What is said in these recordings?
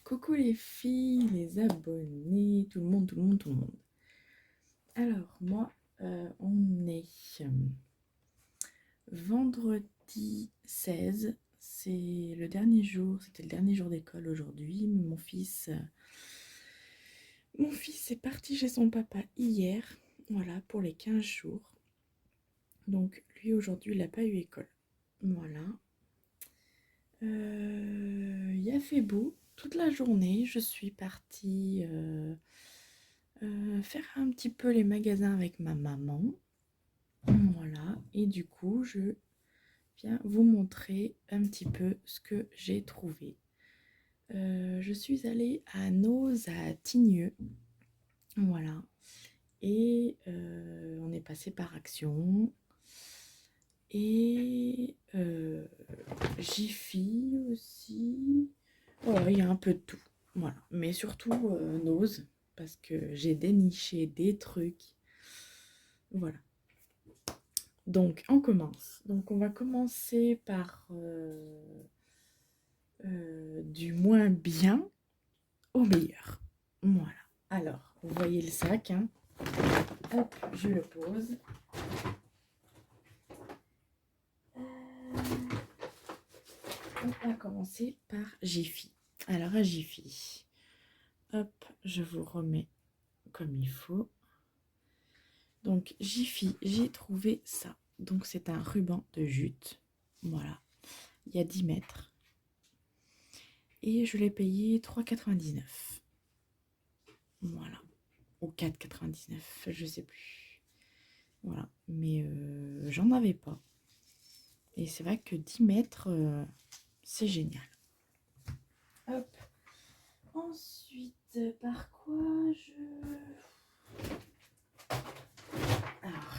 Coucou les filles, les abonnés, tout le monde, tout le monde, tout le monde. Alors, moi, on est vendredi 16, c'est le dernier jour, c'était le dernier jour d'école aujourd'hui. Mon fils est parti chez son papa hier, voilà, pour les 15 jours. Donc, lui, aujourd'hui, il n'a pas eu école. Voilà. Il a fait beau toute la journée. Je suis partie faire un petit peu les magasins avec ma maman. Voilà. Et du coup, je viens vous montrer un petit peu ce que j'ai trouvé. Je suis allée à Noz à Tigneux. Voilà. Et on est passé par Action. Et Jiffy aussi. Voilà, il y a un peu de tout. Voilà. Mais surtout Noz, parce que j'ai déniché des trucs. Voilà. Donc, on commence. Donc, on va commencer par du moins bien au meilleur. Voilà. Alors, vous voyez le sac, hein. Hop, je le pose. On va commencer par Jiffy. Alors, à Jiffy, hop, je vous remets comme il faut. Donc, Jiffy, j'ai trouvé ça. Donc, c'est un ruban de jute. Voilà. Il y a 10 mètres. Et je l'ai payé 3,99. Voilà. Ou 4,99, je sais plus. Voilà. Mais j'en avais pas. Et c'est vrai que 10 mètres, c'est génial. Hop. Ensuite, par quoi Alors,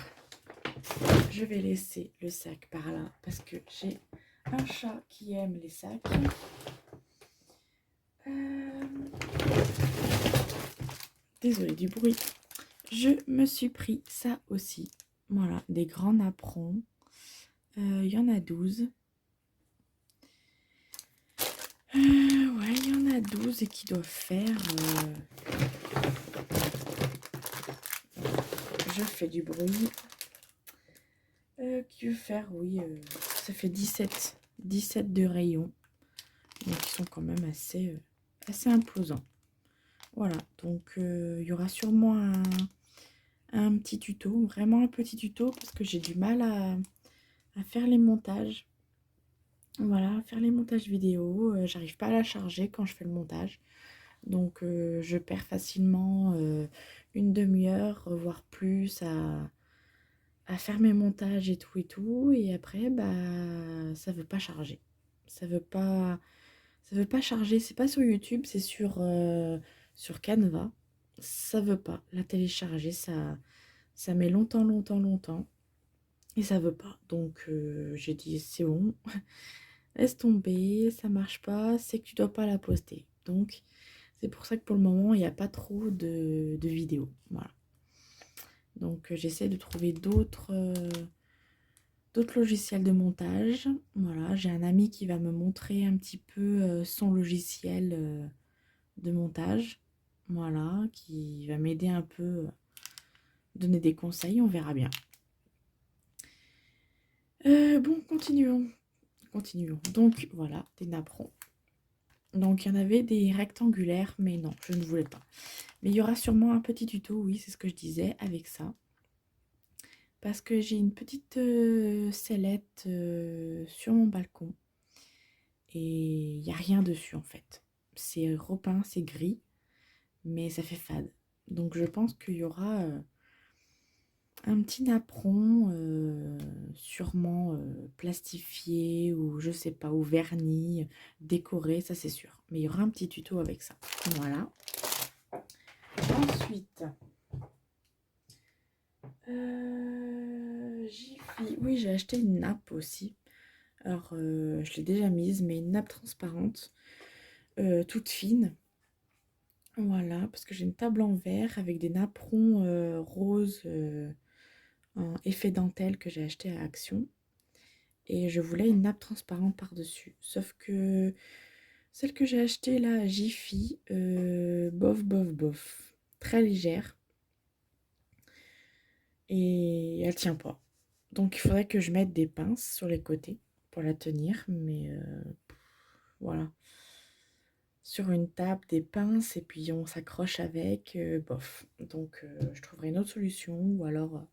je vais laisser le sac par là parce que j'ai un chat qui aime les sacs. Désolée du bruit. Je me suis pris ça aussi. Voilà, des grands napperons. Il y en a 12. Ouais, il y en a 12 et qui doivent faire... Je fais du bruit. Qui veut faire, oui, ça fait 17 de rayons. Donc ils sont quand même assez imposants. Voilà, donc il y aura sûrement un petit tuto, vraiment un petit tuto, parce que j'ai du mal à faire les montages. Voilà, faire les montages vidéo, j'arrive pas à la charger quand je fais le montage. Donc je perds facilement une demi-heure, voire plus, à faire mes montages et tout et tout. Et après, bah, ça veut pas charger. Ça veut pas charger. C'est pas sur YouTube, c'est sur Canva. Ça veut pas la télécharger. Ça met longtemps, longtemps, longtemps. Et ça veut pas. Donc j'ai dit, c'est bon. Laisse tomber, ça marche pas. C'est que tu dois pas la poster. Donc c'est pour ça que pour le moment, il n'y a pas trop de vidéos. Voilà. Donc j'essaie de trouver d'autres logiciels de montage. Voilà, j'ai un ami qui va me montrer un petit peu son logiciel de montage. Voilà, qui va m'aider un peu, donner des conseils, on verra bien. Bon, continuons. Donc voilà, des napperons. Donc il y en avait des rectangulaires, mais non, je ne voulais pas. Mais il y aura sûrement un petit tuto, oui, c'est ce que je disais, avec ça. Parce que j'ai une petite sellette sur mon balcon. Et il n'y a rien dessus en fait. C'est repeint, c'est gris, mais ça fait fade. Donc je pense qu'il y aura un petit napperon, sûrement plastifié ou je sais pas, ou verni, décoré, ça c'est sûr. Mais il y aura un petit tuto avec ça. Voilà. Ensuite, oui, j'ai acheté une nappe aussi. Alors, je l'ai déjà mise, mais une nappe transparente, toute fine. Voilà, parce que j'ai une table en verre avec des napperons roses en effet dentelle que j'ai acheté à Action. Et je voulais une nappe transparente par-dessus. Sauf que Celle que j'ai achetée là à Jiffy, bof, bof, bof. Très légère. Et elle tient pas. Donc il faudrait que je mette des pinces sur les côtés pour la tenir. Mais voilà. Sur une table, des pinces et puis on s'accroche avec, bof. Donc je trouverai une autre solution ou alors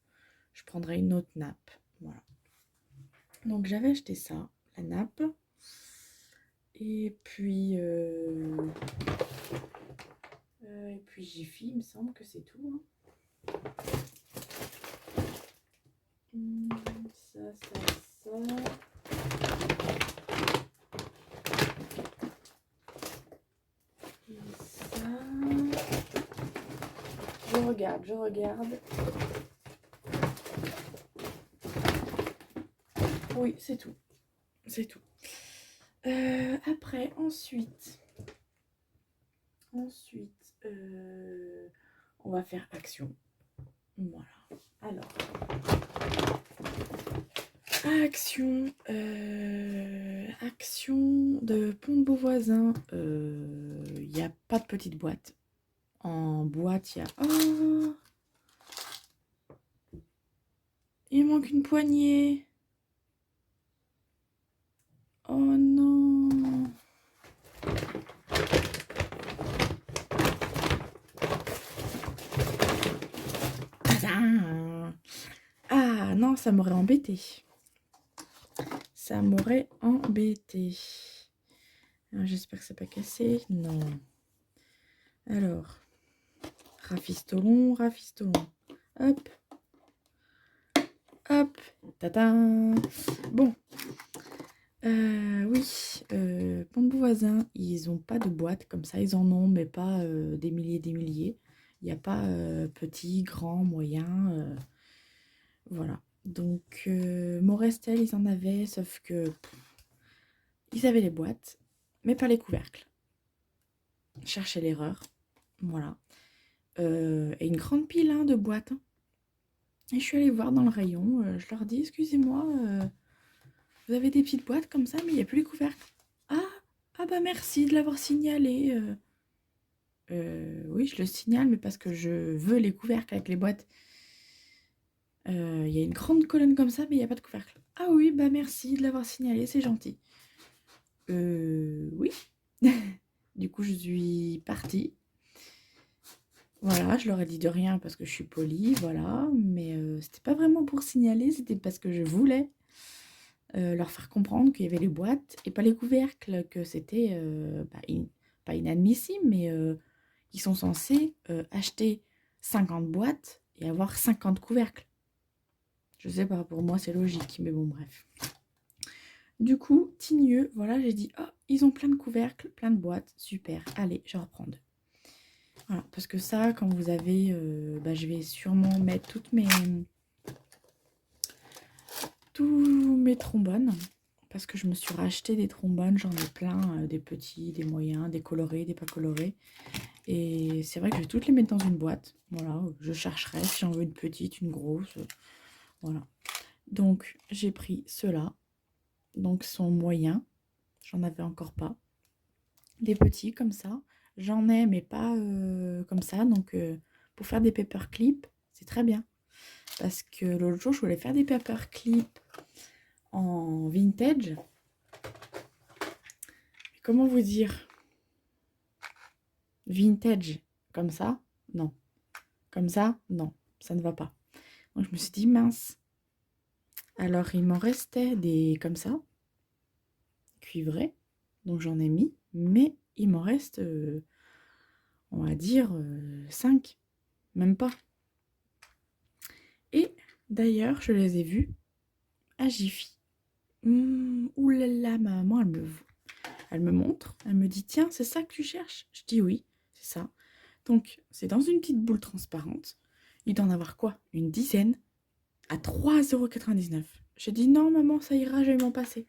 je prendrai une autre nappe. Voilà. Donc j'avais acheté ça, la nappe. Et puis Jiffy, il me semble que c'est tout. Ça. Et ça. Je regarde. Oui, c'est tout. C'est tout. Après, ensuite, on va faire action. Voilà. Alors, action de Pont de Beauvoisin. Il n'y a pas de petite boîte. En boîte, il y a... Oh, il manque une poignée. Oh non. Ah non, ça m'aurait embêté. J'espère que c'est pas cassé. Non. Alors, rafistolons. Hop. Hop. Tadam. Bon. Oui. Pont de Beauvoisin, ils ont pas de boîte comme ça. Ils en ont, mais pas des milliers. Il n'y a pas petit, grand, moyen. Voilà. Donc, Morestel, ils en avaient, sauf que ils avaient les boîtes, mais pas les couvercles. Cherchez l'erreur. Voilà. Et une grande pile de boîtes. Et je suis allée voir dans le rayon. Je leur dis, excusez-moi, vous avez des petites boîtes comme ça, mais il n'y a plus les couvercles. Ah bah merci de l'avoir signalé. Oui, je le signale, mais parce que je veux les couvercles avec les boîtes. Il y a une grande colonne comme ça, mais il n'y a pas de couvercle. Ah oui, bah merci de l'avoir signalé, c'est gentil. Oui. Du coup, je suis partie. Voilà, je leur ai dit de rien parce que je suis polie, voilà. Mais c'était pas vraiment pour signaler, c'était parce que je voulais leur faire comprendre qu'il y avait les boîtes et pas les couvercles, que c'était pas inadmissible, mais ils sont censés acheter 50 boîtes et avoir 50 couvercles. Je sais pas, pour moi c'est logique, mais bon, bref. Du coup, tigneux, voilà, j'ai dit, oh, ils ont plein de couvercles, plein de boîtes, super, allez, je reprends deux. Voilà, parce que ça, quand vous avez, je vais sûrement mettre tous mes trombones, parce que je me suis racheté des trombones, j'en ai plein, des petits, des moyens, des colorés, des pas colorés. Et c'est vrai que je vais toutes les mettre dans une boîte. Voilà, je chercherai si j'en veux une petite, une grosse. Voilà. Donc, j'ai pris ceux-là. Donc, sont moyens. J'en avais encore pas. Des petits comme ça. J'en ai, mais pas comme ça. Donc, pour faire des paperclips, c'est très bien. Parce que l'autre jour, je voulais faire des paperclips en vintage. Comment vous dire? Vintage, comme ça? Non. Comme ça? Non. Ça ne va pas. Donc, je me suis dit, mince. Alors, il m'en restait des comme ça, cuivrés. Donc, j'en ai mis. Mais il m'en reste, on va dire, 5. Même pas. Et d'ailleurs, je les ai vus à Jiffy. Ouh là là, ma maman, elle me montre. Elle me dit, tiens, c'est ça que tu cherches? Je dis oui, c'est ça. Donc, c'est dans une petite boule transparente. Il doit en avoir quoi? Une dizaine à 3,99 €. J'ai dit, non, maman, ça ira, je vais m'en passer.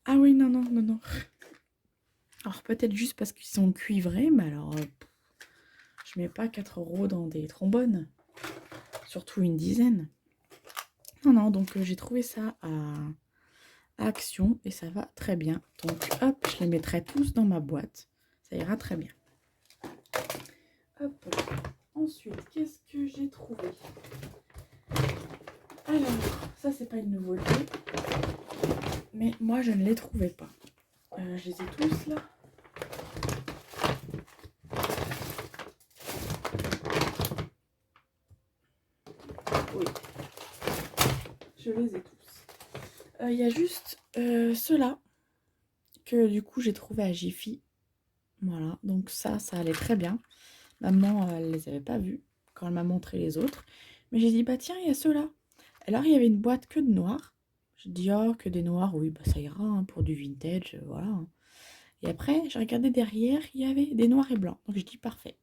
Ah oui, non. Alors, peut-être juste parce qu'ils sont cuivrés, mais alors, je mets pas 4 € dans des trombones. Surtout une dizaine. Non, donc j'ai trouvé ça à Action et ça va très bien. Donc hop, je les mettrai tous dans ma boîte. Ça ira très bien. Hop. Ensuite, qu'est-ce que j'ai trouvé? Alors, ça c'est pas une nouveauté, mais moi je ne les trouvais pas. Je les ai tous là. Oui, je les ai tous. Il y a juste ceux-là que du coup j'ai trouvé à Jiffy. Voilà, donc ça allait très bien. Maman, elle les avait pas vus quand elle m'a montré les autres. Mais j'ai dit, bah tiens, il y a ceux-là. Alors, il y avait une boîte que de noirs. Je dis, oh, que des noirs, oui, bah ça ira hein, pour du vintage, voilà. Et après, j'ai regardé derrière, il y avait des noirs et blancs. Donc, je dis, parfait.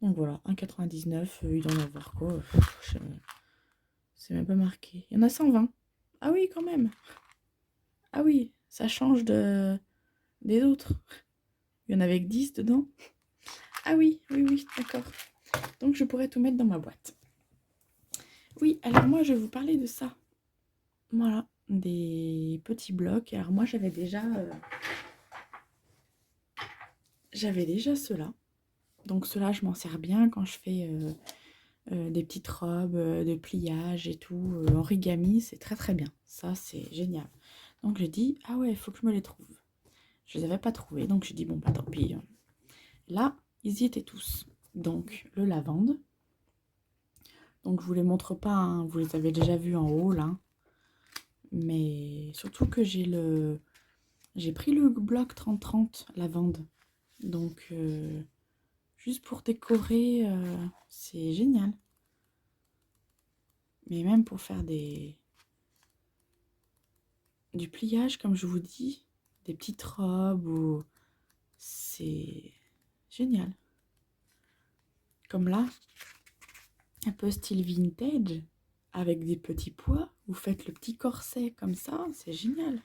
Donc voilà, 1,99, il doit en avoir quoi c'est même pas marqué. Il y en a 120. Ah oui, quand même. Ah oui, ça change des autres. Il y en avait que 10 dedans. Ah oui, oui, d'accord. Donc, je pourrais tout mettre dans ma boîte. Oui, alors moi, je vais vous parler de ça. Voilà, des petits blocs. Alors moi, j'avais déjà ceux-là. Donc ceux-là, je m'en sers bien quand je fais des petites robes de pliage et tout. Origami, c'est très très bien. Ça, c'est génial. Donc j'ai dit, ah ouais, il faut que je me les trouve. Je les avais pas trouvés, donc j'ai dit, bon, bah tant pis. Là, ils y étaient tous. Donc le lavande. Donc je vous les montre pas, hein, vous les avez déjà vus en haut, là. Mais surtout que j'ai pris le bloc 30-30 lavande. Donc, juste pour décorer, c'est génial. Mais même pour faire du pliage, comme je vous dis, des petites robes, c'est génial. Comme là, un peu style vintage, avec des petits pois. Vous faites le petit corset comme ça, c'est génial.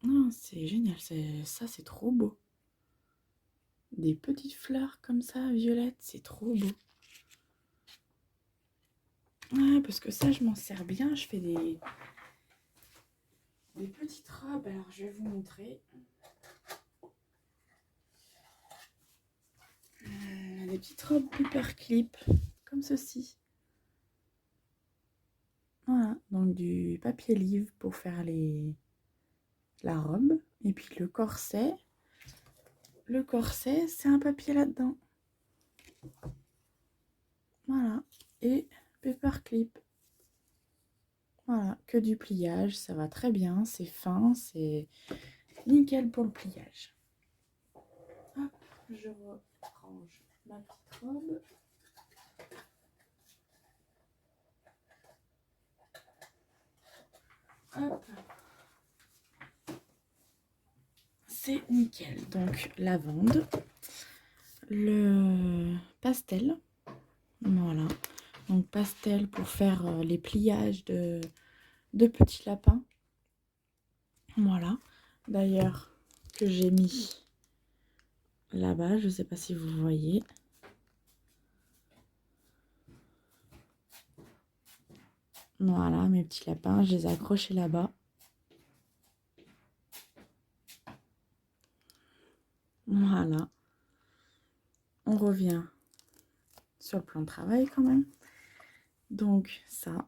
Non, c'est génial, ça c'est trop beau. Des petites fleurs comme ça, violettes, c'est trop beau. Ouais, parce que ça, je m'en sers bien. Je fais des petites robes. Alors, je vais vous montrer. Des petites robes paperclip, comme ceci. Voilà, donc du papier livre pour faire la robe. Et puis le corset. Le corset, c'est un papier là-dedans. Voilà. Et paperclip. Voilà, que du pliage. Ça va très bien. C'est fin. C'est nickel pour le pliage. Hop, je range ma petite robe. Hop. C'est nickel. Donc, lavande. Le pastel. Voilà. Donc, pastel pour faire les pliages de petits lapins. Voilà. D'ailleurs, que j'ai mis là-bas. Je ne sais pas si vous voyez. Voilà, mes petits lapins. Je les ai accrochés là-bas. Voilà. On revient sur le plan de travail quand même. Donc, ça.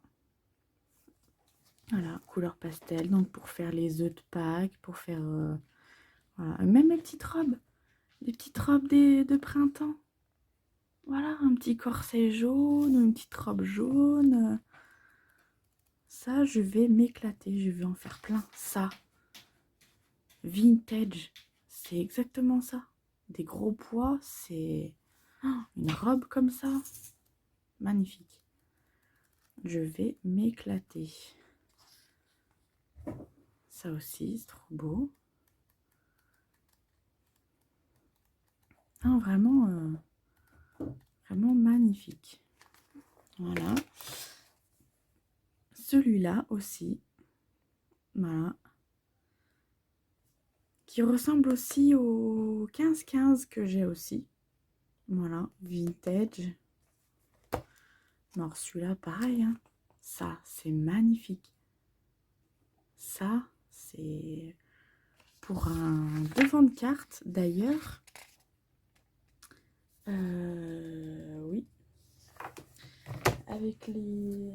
Voilà, couleur pastel. Donc, pour faire les œufs de Pâques, pour faire... voilà. Même les petites robes. Les petites robes de printemps. Voilà, un petit corset jaune, une petite robe jaune. Ça, je vais m'éclater. Je vais en faire plein. Ça, vintage, c'est exactement ça. Des gros pois, c'est une robe comme ça. Magnifique. Je vais m'éclater. Ça aussi, c'est trop beau. Ah, vraiment, vraiment magnifique. Voilà. Celui-là aussi. Voilà. Qui ressemble aussi au 15-15 que j'ai aussi. Voilà, vintage. Alors celui-là, pareil, hein. Ça, c'est magnifique. Ça, c'est pour un devant de carte, d'ailleurs. Oui. Avec les...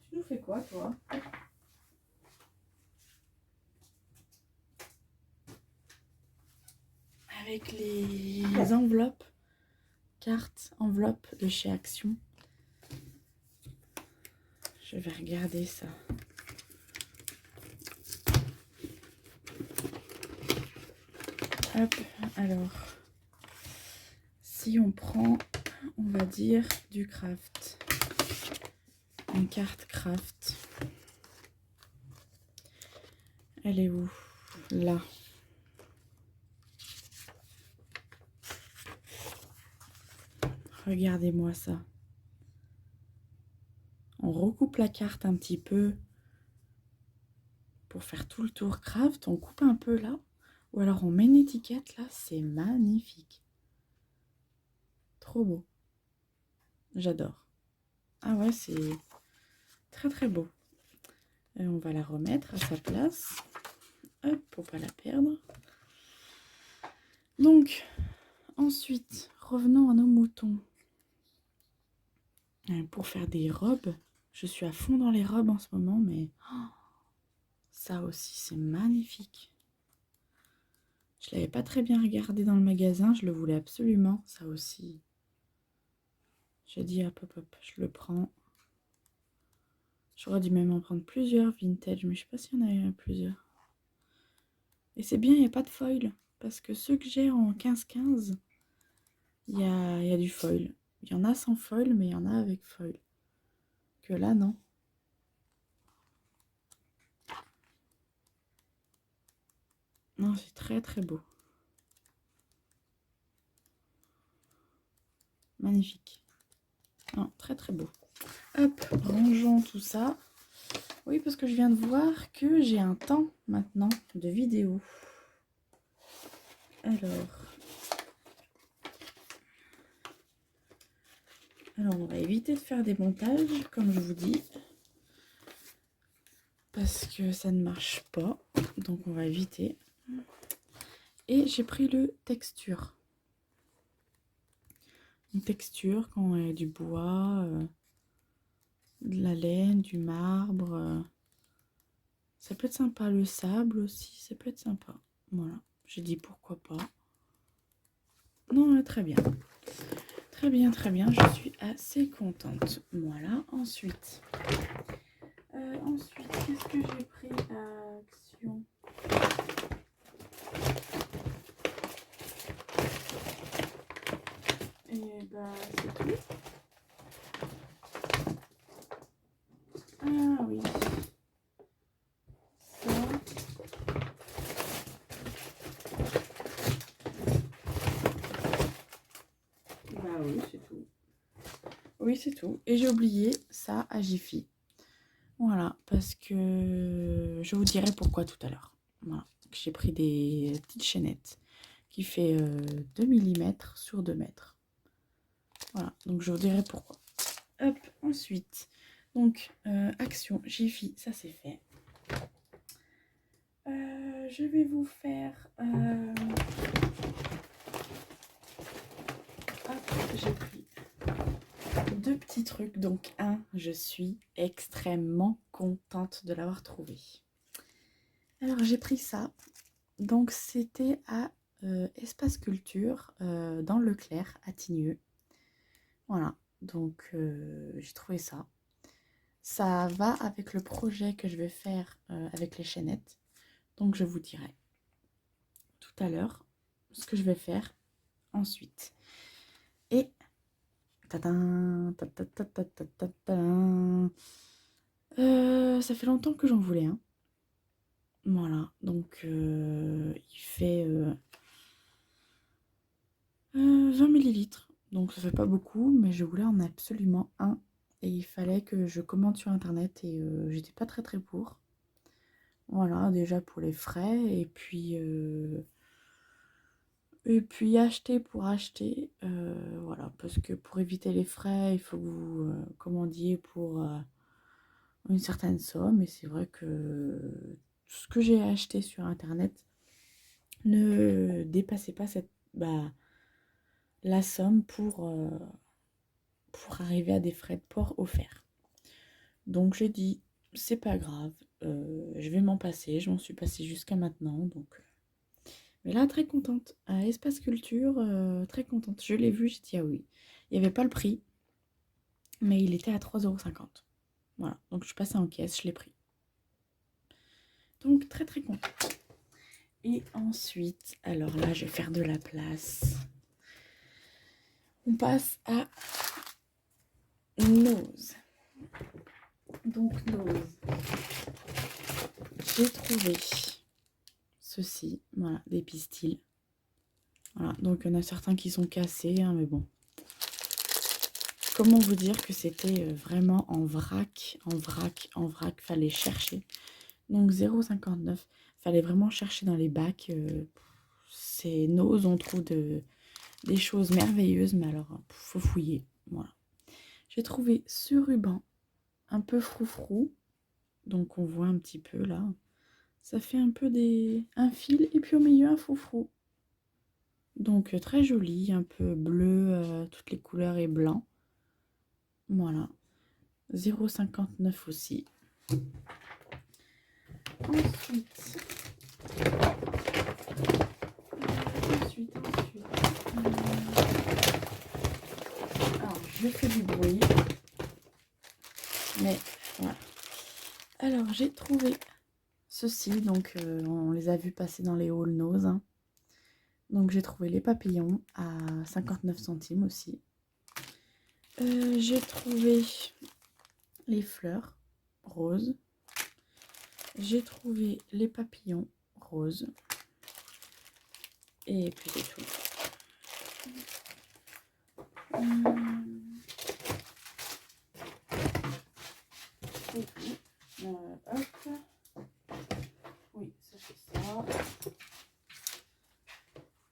Tu nous fais quoi, toi? Avec les enveloppes. Cartes, enveloppes de chez Action. Je vais regarder ça. Hop, alors, si on prend, on va dire, du craft, une carte craft, elle est où? Là. Regardez-moi ça. On recoupe la carte un petit peu pour faire tout le tour craft. On coupe un peu là, ou alors on met une étiquette là, c'est magnifique. Trop beau. J'adore. Ah ouais, c'est très très beau. Et on va la remettre à sa place. Hop, pour pas la perdre. Donc, ensuite, revenons à nos moutons. Pour faire des robes, je suis à fond dans les robes en ce moment, mais oh, ça aussi, c'est magnifique. Je l'avais pas très bien regardé dans le magasin, je le voulais absolument, ça aussi. J'ai dit hop hop hop, je le prends. J'aurais dû même en prendre plusieurs vintage, mais je sais pas s'il y en a plusieurs. Et c'est bien, il n'y a pas de foil, parce que ceux que j'ai en 15-15, il y a du foil. Il y en a sans foil, mais il y en a avec foil. Que là, non. Non, c'est très très beau. Magnifique. Non, très très beau. Hop, rangeons tout ça. Oui, parce que je viens de voir que j'ai un temps maintenant de vidéo. Alors, on va éviter de faire des montages, comme je vous dis. Parce que ça ne marche pas. Donc, on va éviter. Et j'ai pris le texture. Une texture quand il y a du bois, de la laine, du marbre. Ça peut être sympa. Le sable aussi, ça peut être sympa. Voilà. J'ai dit pourquoi pas. Non, très bien. Très bien, très bien. Je suis assez contente. Voilà. Ensuite, qu'est-ce que j'ai pris à Action? Et bah, c'est tout. Ah oui. Ça. Bah oui, c'est tout. Oui, c'est tout. Et j'ai oublié ça à Jiffy. Voilà, parce que je vous dirai pourquoi tout à l'heure. Voilà, j'ai pris des petites chaînettes qui fait 2 mm sur 2 mètres. Voilà, donc je vous dirai pourquoi. Hop, ensuite, donc Action, Jiffy, ça c'est fait. Je vais vous faire... Hop, j'ai pris 2 petits trucs. Donc je suis extrêmement contente de l'avoir trouvé. Alors j'ai pris ça. Donc c'était à Espace Culture dans Leclerc à Tignieu. Voilà, donc j'ai trouvé ça. Ça va avec le projet que je vais faire avec les chaînettes. Donc je vous dirai tout à l'heure ce que je vais faire ensuite. Et tadam, tadam, ça fait longtemps que j'en voulais un. Voilà, donc il fait 20 millilitres. Donc ça fait pas beaucoup, mais je voulais en absolument un. Et il fallait que je commande sur internet et j'étais pas très très pour. Voilà, déjà pour les frais. Et puis Et puis acheter pour acheter, voilà, parce que pour éviter les frais, il faut que vous commandiez pour une certaine somme. Et c'est vrai que tout ce que j'ai acheté sur internet ne dépassait pas la somme pour arriver à des frais de port offerts. Donc j'ai dit, c'est pas grave, je vais m'en passer, je m'en suis passée jusqu'à maintenant, donc... Mais là, très contente. À Espace Culture, très contente. Je l'ai vu, j'ai dit ah oui. Il n'y avait pas le prix, mais il était à 3,50 €. Voilà, donc je suis passée en caisse, je l'ai pris. Donc très très contente. Et ensuite, alors là, je vais faire de la place. On passe à Nose. Donc Nose. J'ai trouvé ceci, voilà, des pistils. Voilà, donc il y en a certains qui sont cassés, hein, mais bon. Comment vous dire que c'était vraiment en vrac, fallait chercher. Donc 0,59, fallait vraiment chercher dans les bacs. C'est Nose, on trouve des choses merveilleuses, mais alors, faut fouiller. Voilà. J'ai trouvé ce ruban, un peu froufrou, donc on voit un petit peu là. Ça fait un peu un fil, et puis au milieu un froufrou. Donc très joli, un peu bleu, toutes les couleurs et blanc. Voilà. 0,59 aussi. Ensuite. Alors, je fais du bruit. Mais voilà. Alors, j'ai trouvé ceci. Donc, on les a vus passer dans les hauls Nose. Hein. Donc, j'ai trouvé les papillons à 59 centimes aussi. J'ai trouvé les fleurs roses. J'ai trouvé les papillons roses. Et puis c'est tout. Hop. Oui, ça fait ça.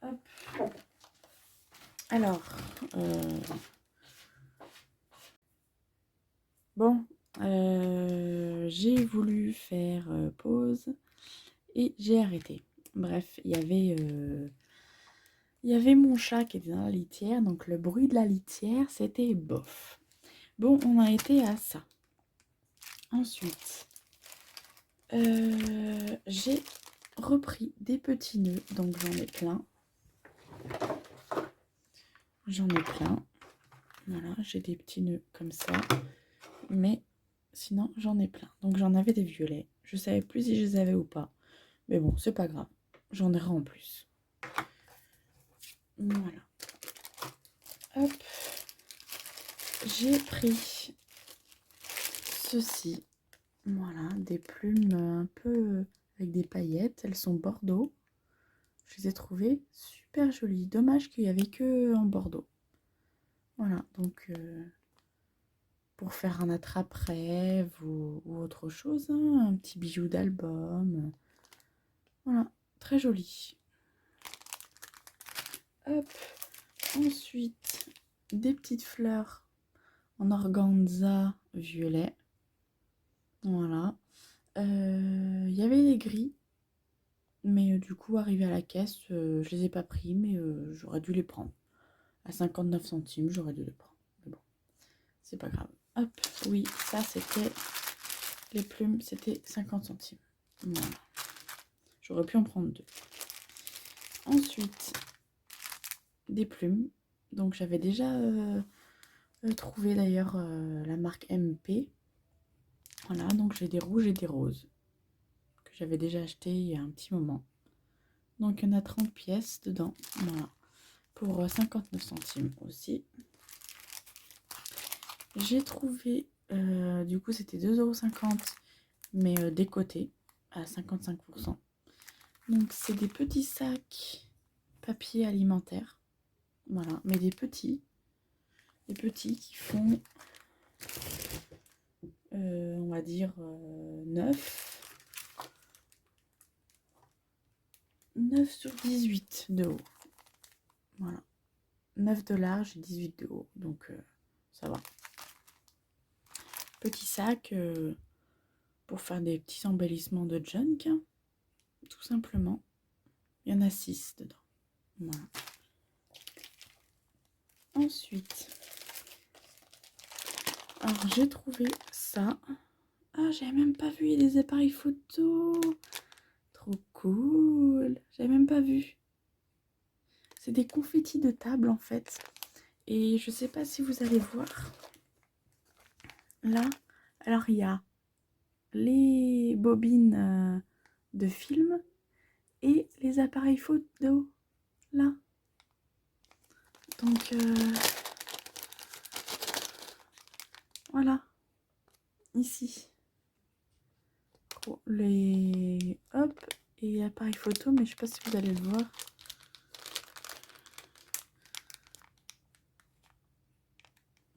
Hop. Alors, bon, j'ai voulu faire pause et j'ai arrêté. Bref, il y avait mon chat qui était dans la litière, donc le bruit de la litière, c'était bof. Bon, on a été à ça. Ensuite, j'ai repris des petits nœuds, donc j'en ai plein. J'en ai plein. Voilà, j'ai des petits nœuds comme ça. Mais sinon, j'en ai plein. Donc j'en avais des violets. Je savais plus si je les avais ou pas. Mais bon, c'est pas grave. J'en ai en plus. Voilà. Hop. J'ai pris ceci. Voilà, des plumes un peu avec des paillettes. Elles sont bordeaux. Je les ai trouvées super jolies. Dommage qu'il n'y avait que en bordeaux. Voilà, donc pour faire un attrape-rêve ou autre chose. Hein, un petit bijou d'album. Voilà, très joli. Hop. Ensuite, des petites fleurs en organza violet. Voilà. Il y avait des gris. Mais du coup, arrivé à la caisse, je les ai pas pris, mais j'aurais dû les prendre. À 59 centimes, j'aurais dû les prendre. Mais bon, c'est pas grave. Hop, oui, ça c'était... Les plumes, c'était 50 centimes. Voilà. J'aurais pu en prendre deux. Ensuite, des plumes. Donc j'avais déjà trouvé d'ailleurs la marque MP. Voilà, donc j'ai des rouges et des roses. Que j'avais déjà acheté il y a un petit moment. Donc il y en a 30 pièces dedans. Voilà. Pour 59 centimes aussi. J'ai trouvé, du coup c'était 2,50 €, mais décoté à 55%. Donc c'est des petits sacs papier alimentaire. Voilà, mais des petits qui font, on va dire, 9 sur 18 de haut. Voilà. 9 de large et 18 de haut. Donc, ça va. Petit sac pour faire des petits embellissements de junk. Hein, tout simplement. Il y en a 6 dedans. Voilà. Ensuite, alors j'ai trouvé ça. Ah, j'avais même pas vu, il y a des appareils photo. Trop cool. J'avais même pas vu. C'est des confettis de table en fait. Et je sais pas si vous allez voir. Là, alors il y a les bobines de film et les appareils photo. Là. Donc, voilà. Ici. Les... Hop. Et appareil photo, mais je sais pas si vous allez le voir.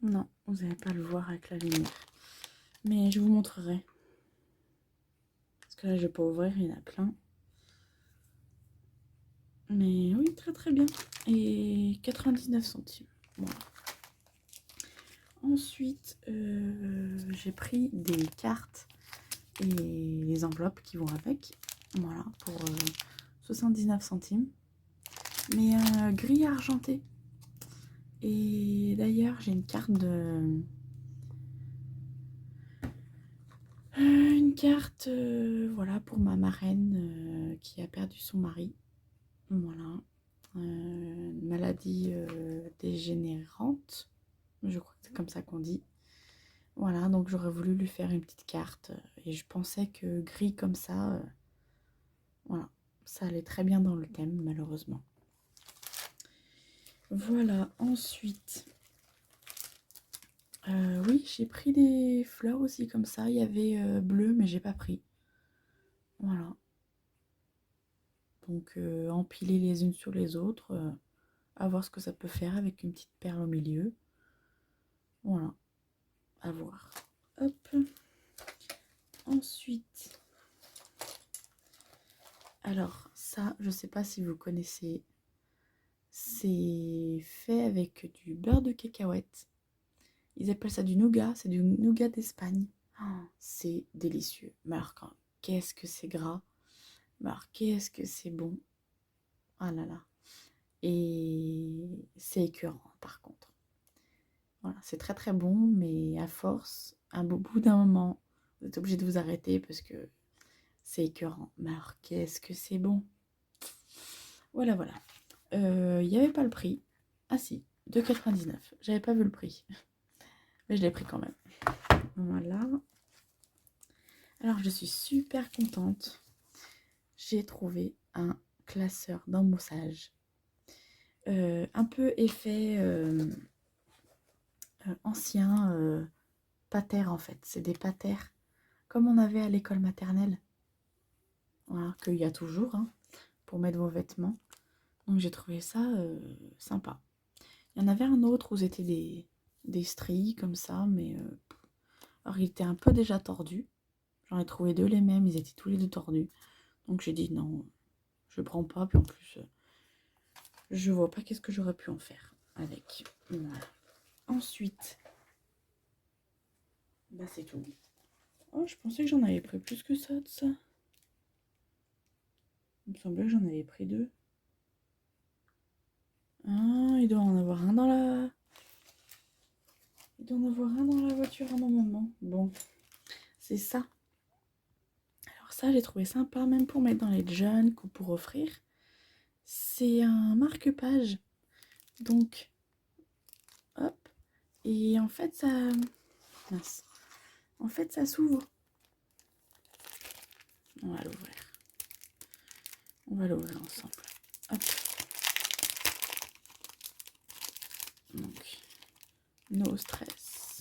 Non, vous n'allez pas le voir avec la lumière. Mais je vous montrerai. Parce que là, je vais pas ouvrir, il y en a plein. Mais oui, très très bien. Et 99 centimes. Voilà. Ensuite, j'ai pris des cartes et les enveloppes qui vont avec. Voilà, pour 79 centimes. Mais gris argenté. Et d'ailleurs, j'ai une carte de... une carte, voilà, pour ma marraine qui a perdu son mari. Voilà. Une maladie dégénérante. Je crois que c'est comme ça qu'on dit. Voilà, donc j'aurais voulu lui faire une petite carte. Et je pensais que gris comme ça, voilà, ça allait très bien dans le thème, malheureusement. Voilà, ensuite... oui, j'ai pris des fleurs aussi comme ça. Il y avait bleu, mais j'ai pas pris. Voilà. Donc, empiler les unes sur les autres. À voir ce que ça peut faire avec une petite perle au milieu. Voilà. À voir. Hop. Ensuite. Alors, ça, je sais pas si vous connaissez. C'est fait avec du beurre de cacahuète. Ils appellent ça du nougat. C'est du nougat d'Espagne. Oh, c'est délicieux. Mais alors, qu'est-ce que c'est gras. Mais alors, qu'est-ce que c'est bon. Ah là là. Et c'est écœurant, par contre. Voilà, c'est très très bon, mais à force, à bout d'un moment, vous êtes obligé de vous arrêter parce que c'est écœurant. Mais alors, qu'est-ce que c'est bon. Voilà, voilà. Il n'y avait pas le prix. Ah si, 2,99. J'avais pas vu le prix. Mais je l'ai pris quand même. Voilà. Alors, je suis super contente. J'ai trouvé un classeur d'embossage. Un peu effet ancien patère en fait. C'est des patères comme on avait à l'école maternelle. Voilà, qu'il y a toujours hein, pour mettre vos vêtements. Donc j'ai trouvé ça sympa. Il y en avait un autre où c'était des stries comme ça, mais alors il était un peu déjà tordu. J'en ai trouvé deux les mêmes, ils étaient tous les deux tordus. Donc j'ai dit non, je prends pas. Puis en plus, je vois pas qu'est-ce que j'aurais pu en faire avec. Voilà. Ensuite, bah c'est tout. Oh, je pensais que j'en avais pris plus que ça de ça. Il me semblait que j'en avais pris deux. Ah, il doit en avoir un dans la... Il doit en avoir un dans la voiture à mon maman. Bon, c'est ça. Alors ça, j'ai trouvé sympa, même pour mettre dans les junk ou pour offrir. C'est un marque-page. Donc, hop. Et en fait, ça... Mince. En fait, ça s'ouvre. On va l'ouvrir. On va l'ouvrir ensemble. Hop. Donc, no stress.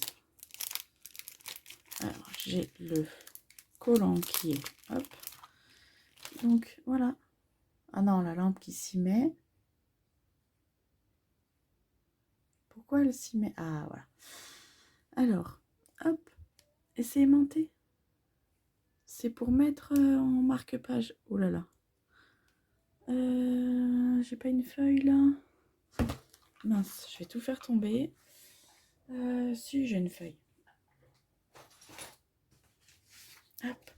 Alors, j'ai le collant qui est... Hop. Donc, voilà. Ah non, la lampe qui s'y met. Pourquoi elle s'y met? Ah, voilà. Alors, hop. Et c'est aimanté. C'est pour mettre en marque-page. Oh là là. J'ai pas une feuille là. Mince, je vais tout faire tomber. Si, j'ai une feuille. Hop.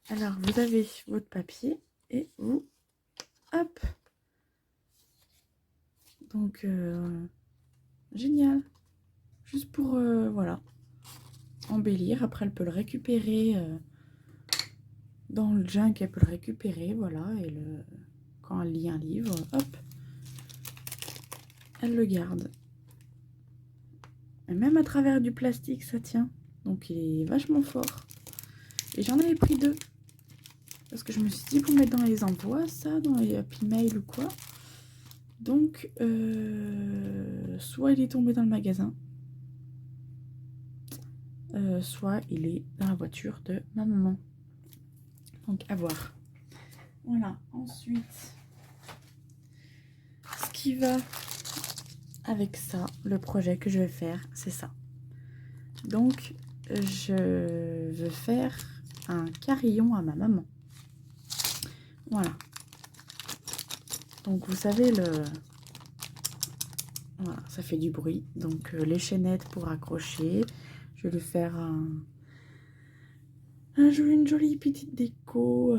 Alors, vous avez votre papier et vous... Hop. Donc, génial. Juste pour, voilà, embellir. Après, elle peut le récupérer dans le junk. Elle peut le récupérer, voilà. Et quand elle lit un livre, hop, elle le garde. Et même à travers du plastique, ça tient. Donc, il est vachement fort. Et j'en avais pris 2. Parce que je me suis dit, pour mettre dans les envois, ça, dans les Happy Mail ou quoi. Donc, soit il est tombé dans le magasin, soit il est dans la voiture de ma maman. Donc, à voir. Voilà. Ensuite, ce qui va avec ça, le projet que je vais faire, c'est ça. Donc, je veux faire un carillon à ma maman. Voilà. Donc, vous savez, voilà, ça fait du bruit. Donc, les chaînettes pour accrocher. Je vais lui faire une jolie petite déco.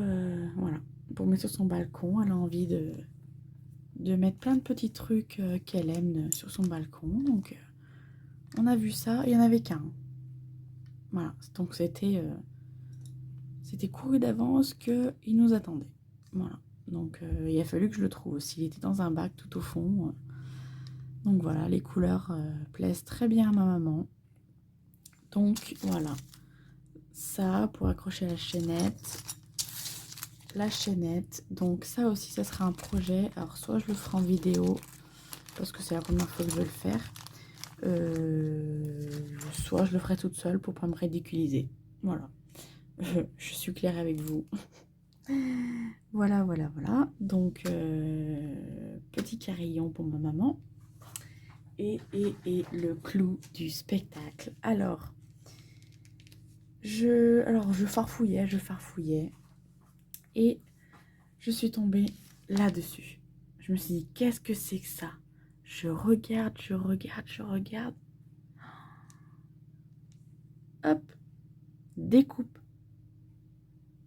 Voilà. Pour mettre sur son balcon. Elle a envie de mettre plein de petits trucs qu'elle aime sur son balcon. Donc, on a vu ça. Il n'y en avait qu'un. Voilà. Donc, c'était couru d'avance qu'il nous attendait. Voilà. Donc, il a fallu que je le trouve aussi. Il était dans un bac tout au fond. Donc, voilà. Les couleurs plaisent très bien à ma maman. Donc, voilà. Ça, pour accrocher la chaînette. La chaînette. Donc, ça aussi, ça sera un projet. Alors, soit je le ferai en vidéo, parce que c'est la première fois que je vais le faire. Soit je le ferai toute seule pour pas me ridiculiser. Voilà. Je suis claire avec vous. Voilà, voilà, voilà. Donc, petit carillon pour ma maman. Et le clou du spectacle. Alors, je farfouillais. Et je suis tombée là-dessus. Je me suis dit, qu'est-ce que c'est que ça? Je regarde. Hop, découpe,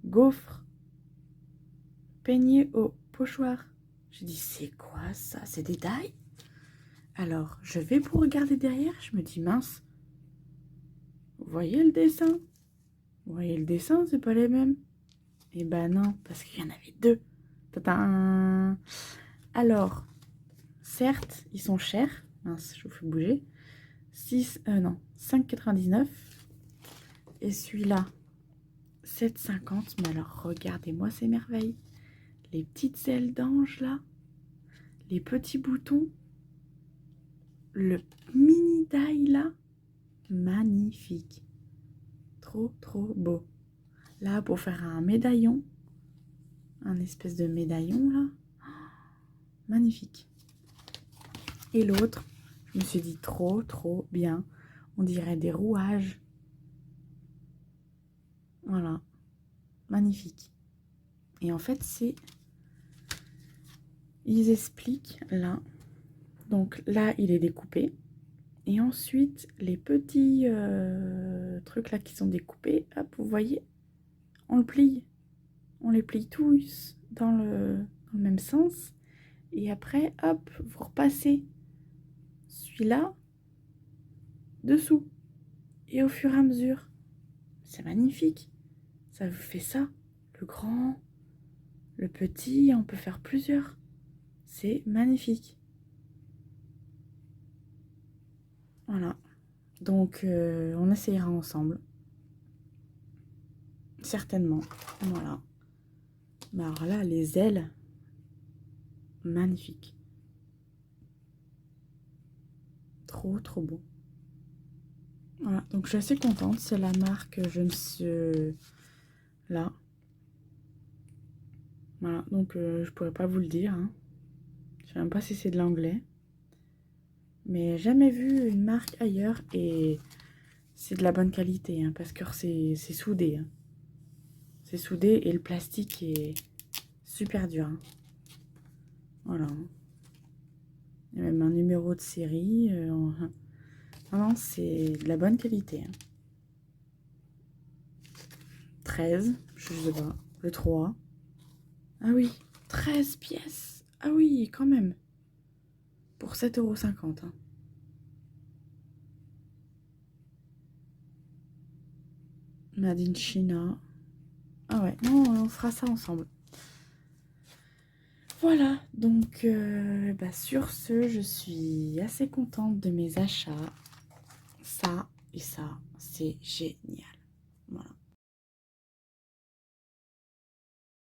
gaufre, peigné au pochoir. Je dis, c'est quoi ça? C'est des die? Alors, je vais pour regarder derrière. Je me dis, mince, vous voyez le dessin? Vous voyez le dessin, c'est pas les mêmes. Eh ben non, parce qu'il y en avait 2. Tadam! Alors, certes, ils sont chers. Mince, je vous fais bouger. 5,99. Et celui-là, 7,50. Mais alors, regardez-moi ces merveilles. Les petites ailes d'ange, là. Les petits boutons. Le mini die, là. Magnifique. Trop, trop beau. Là, pour faire un médaillon. Un espèce de médaillon, là. Magnifique. Et l'autre, je me suis dit trop, trop bien. On dirait des rouages. Voilà. Magnifique. Et en fait, ils expliquent là. Donc là, il est découpé. Et ensuite, les petits trucs là qui sont découpés, hop, vous voyez, on le plie. On les plie tous dans le même sens. Et après, hop, vous repassez celui-là dessous. Et au fur et à mesure, c'est magnifique. Ça vous fait ça, le grand, le petit, on peut faire plusieurs. C'est magnifique. Voilà. Donc, on essayera ensemble. Certainement. Voilà. Mais alors là, les ailes, magnifiques. Trop, trop beau. Voilà. Donc, je suis assez contente. C'est la marque, je ne sais... Là. Voilà. Donc, je pourrais pas vous le dire. Hein. Je sais même pas si c'est de l'anglais. Mais jamais vu une marque ailleurs et c'est de la bonne qualité. Hein, parce que c'est soudé. Hein. C'est soudé et le plastique est super dur. Hein. Voilà. Il y a même un numéro de série. Non, c'est de la bonne qualité. Hein. 13, je sais pas. Le 3. Ah oui, 13 pièces. Ah oui, quand même. Pour 7,50 €. Hein. Made in China. Ah ouais, non, on fera ça ensemble. Voilà, donc sur ce, je suis assez contente de mes achats. Ça et ça, c'est génial.